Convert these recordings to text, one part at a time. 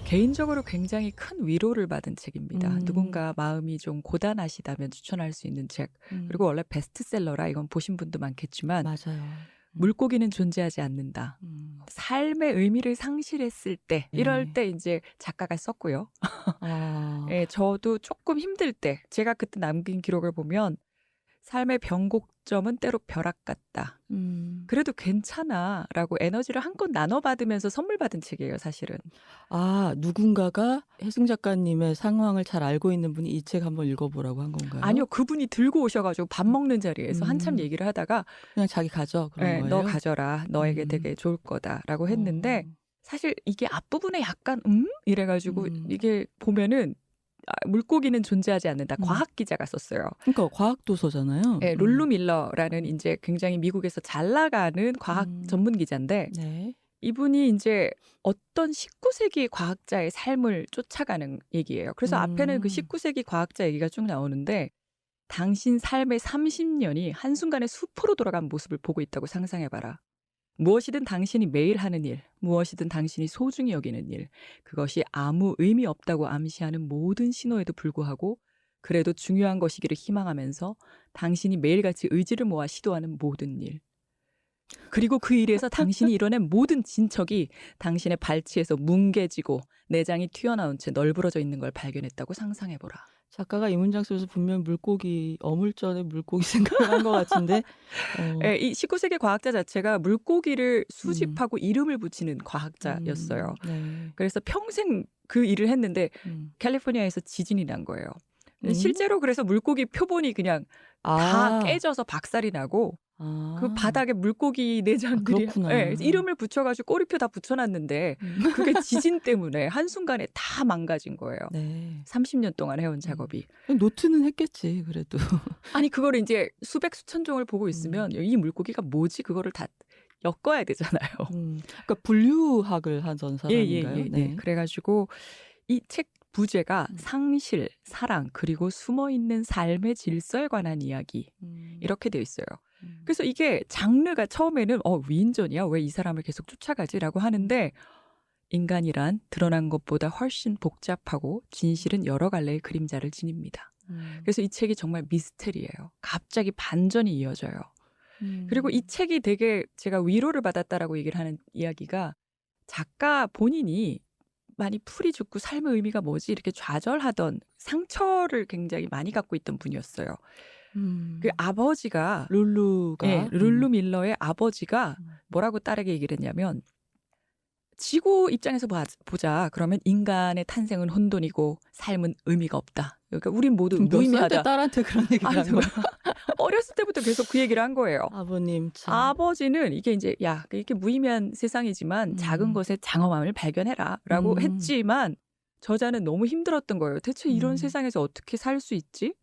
개인적으로 굉장히 큰 위로를 받은 책입니다. 음. 누군가 마음이 좀 고단하시다면 추천할 수 있는 책. 그리고 음. 원래 베스트셀러라 이건 보신 분도 많겠지만 맞아요. 물고기는 존재하지 않는다. 음. 삶의 의미를 상실했을 때 이럴 네. 때 이제 작가가 썼고요. 아. 예, 저도 조금 힘들 때 제가 그때 남긴 기록을 보면 삶의 변곡점은 때로 벼락 같다. 음. 그래도 괜찮아라고 에너지를 한껏 나눠받으면서 선물 받은 책이에요, 사실은. 아 누군가가 혜승 작가님의 상황을 잘 알고 있는 분이 이 책 한번 읽어보라고 한 아니요. 건가요? 그분이 들고 오셔 가지고 밥 먹는 자리에서 한참 음. 얘기를 하다가 그냥 자기 가져 그런 예, "너 거예요? 가져라. 너에게 음. 되게 좋을 거다."라고 했는데 어. 사실 이게 앞부분에 약간 이래 가지고 음. 이게 보면은 물고기는 존재하지 않는다. 음. 과학 기자가 썼어요. 그러니까 과학 도서잖아요. 예, 룰루 밀러라는 인제 굉장히 미국에서 잘 나가는 과학 음. 전문 기자인데 네. 이분이 인제 어떤 19 세기 과학자의 삶을 쫓아가는 얘기예요. 그래서 앞에는 그 음. 19 세기 과학자 얘기가 쭉 나오는데 당신 삶의 30년이 한순간에 수포로 돌아간 모습을 보고 있다고 상상해 봐라. 무엇이든 당신이 매일 하는 일, 무엇이든 당신이 소중히 여기는 일, 그것이 아무 의미 없다고 암시하는 모든 신호에도 불구하고 그래도 중요한 것이기를 희망하면서 당신이 매일같이 의지를 모아 시도하는 모든 일. 그리고 그 일에서 당신이 이뤄낸 모든 진척이 당신의 발치에서 뭉개지고 내장이 튀어나온 채 널브러져 있는 걸 발견했다고 상상해 보라. 작가가 이 문장 속에서 분명 물고기 어물전에 물고기 생각을 한 것 같은데 어. 예, 이 19세기 과학자 자체가 물고기를 음. 수집하고 이름을 붙이는 과학자였어요. 네. 그래서 평생 그 일을 했는데 음. 캘리포니아에서 지진이 난 거예요. 음? 실제로 그래서 물고기 표본이 그냥 다 아. 깨져서 박살이 나고 그 아. 바닥에 물고기 아 내장들이 예, 그렇구나. 이름을 붙여 가지고 꼬리표 다 붙여 놨는데 음. 그게 지진 때문에 한순간에 다 망가진 거예요. 네. 30년 동안 해온 음. 작업이. 노트는 했겠지 그래도. 아니 그거를 인제 수백 수천 종을 보고 음. 있으면 '이 물고기가 뭐지?' 그거를 다 엮어야 되잖아요. 그러니까 분류학을 하던 사람인가요? 예예예예. 네. 그래 가지고 이 책 부제가 음. 상실, 사랑, 그리고 숨어 있는 삶의 질서에 관한 이야기. 음. 이렇게 되어 있어요. 음. 그래서 이게 장르가 처음에는 '위인전이야? 왜 이 사람을 계속 쫓아가지?'라고 음. 하는데 인간이란 드러난 것보다 훨씬 복잡하고 진실은 여러 갈래의 그림자를 지닙니다. 음. 그래서 이 책이 정말 미스테리예요. 갑자기 반전이 이어져요. 그리고 이 음. 책이 되게 제가 위로를 받았다라고 얘기를 하는 이야기가 작가 본인이 많이 풀이 죽고 삶의 의미가 뭐지 이렇게 좌절하던 상처를 굉장히 많이 갖고 있던 분이었어요. 그 음. 아버지가 예, 룰루가 룰루 밀러의 아버지가 음. 뭐라고 딸에게 얘기를 했냐면 지구 입장에서 보자. 그러면 인간의 탄생은 혼돈이고 삶은 의미가 없다. 그러니까 우린 모두 몇 살 때 무의미하다. 딸한테 그런 얘기를 아니 한 거야? 어렸을 때부터 계속 그 얘기를 한 거예요. 아버님 참. 아버지는 이게 인제 "야 이렇게 무의미한 세상이지만 작은 음. 것의 장엄함을 발견해라."라고 음. 했지만 저자는 너무 힘들었던 거예요. '대체 이런 음. 세상에서 어떻게 살 수 있지?'라고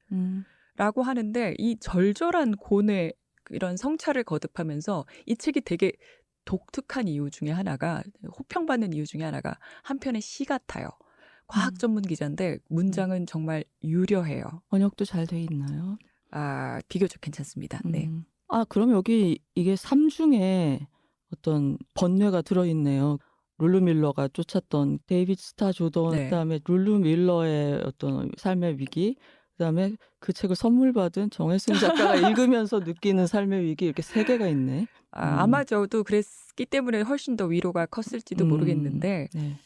음. 하는데 이 절절한 고뇌 이런 성찰을 거듭하면서 이 책이 되게 독특한 이유 중에 하나가 호평받는 이유 중에 하나가 한편의 시 같아요. 과학 음. 전문 기자인데 문장은 정말 유려해요. 번역도 잘 돼 있나요? 비교적 괜찮습니다. 네. 아 그럼 여기 이게 3 중에 어떤 번뇌가 들어 있네요. 룰루 밀러가 쫓았던 데이비드 스타 조던 네. 그다음에 룰루 밀러의 어떤 삶의 위기 그다음에 그 책을 선물 받은 정혜승 작가가 읽으면서 느끼는 삶의 위기 이렇게 3 개가 있네. 음. 아마 저도 그랬기 때문에 훨씬 더 위로가 컸을지도 모르겠는데 네.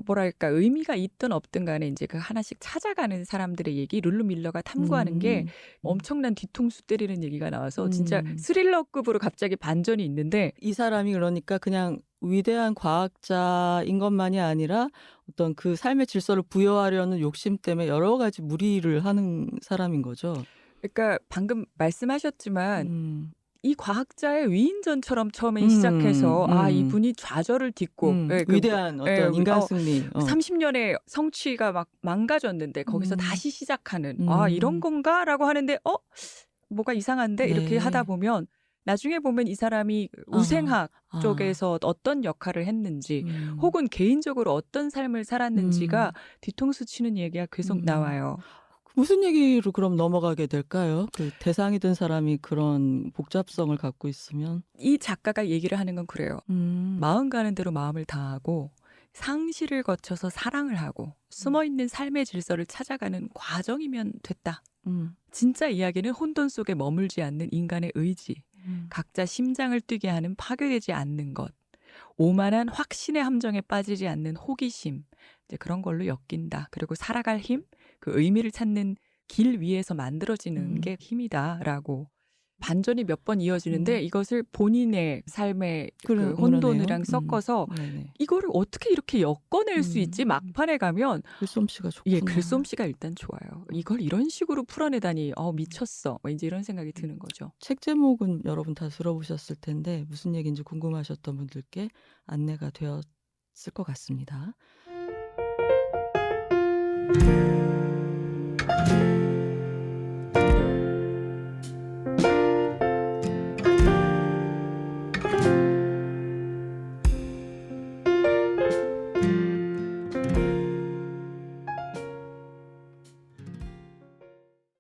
뭐랄까 의미가 있든 없든 간에 인제 그 하나씩 찾아가는 사람들의 얘기 룰루 밀러가 탐구하는 게 음. 음. 엄청난 뒤통수 때리는 얘기가 나와서 진짜 음. 스릴러급으로 갑자기 반전이 있는데 이 사람이 그러니까 그냥 위대한 과학자인 것만이 아니라 어떤 그 삶의 질서를 부여하려는 욕심 때문에 여러 가지 무리를 하는 사람인 거죠. 그러니까 방금 말씀하셨지만 음. 이 과학자의 위인전처럼 처음엔 시작해서 이분이 좌절을 딛고 예 위대한 예 어떤 인간 승리. 30 년의 성취가 막 망가졌는데 거기서 음. 다시 시작하는 '아 이런 음. 건가?'라고 하는데 '뭐가 이상한데?' 이렇게 하다 네. 보면 나중에 보면 이 사람이 아. 우생학 아. 쪽에서 어떤 역할을 했는지 음. 혹은 개인적으로 어떤 삶을 살았는지가 음. 뒤통수 치는 얘기가 계속 음. 나와요. 무슨 얘기로 그럼 넘어가게 될까요? 그 대상이 된 사람이 그런 복잡성을 갖고 있으면. 이 작가가 얘기를 하는 건 그래요. 음. 마음 가는 대로 마음을 다하고 상실을 거쳐서 사랑을 하고 숨어있는 삶의 질서를 찾아가는 과정이면 됐다. 음. 진짜 이야기는 혼돈 속에 머물지 않는 인간의 의지, 음. 각자 심장을 뛰게 하는 파괴되지 않는 것, 오만한 확신의 함정에 빠지지 않는 호기심, 이제 그런 걸로 엮인다. 그리고 살아갈 힘, 그 의미를 찾는 길 위에서 만들어지는 음. 게 힘이다라고 반전이 몇 번 이어지는데 이것을 본인의 삶의 그 그러네요. 혼돈이랑 섞어서 네네. 이거를 어떻게 이렇게 엮어낼 수 있지? 막판에 가면 글솜씨가 예, 좋구나. 글솜씨가 일단 좋아요. 이걸 이런 식으로 풀어내다니 미쳤어. 뭐 이제 이런 생각이 드는 거죠. 책 제목은 여러분 다 들어보셨을 텐데 무슨 얘기인지 궁금하셨던 분들께 안내가 되었을 것 같습니다.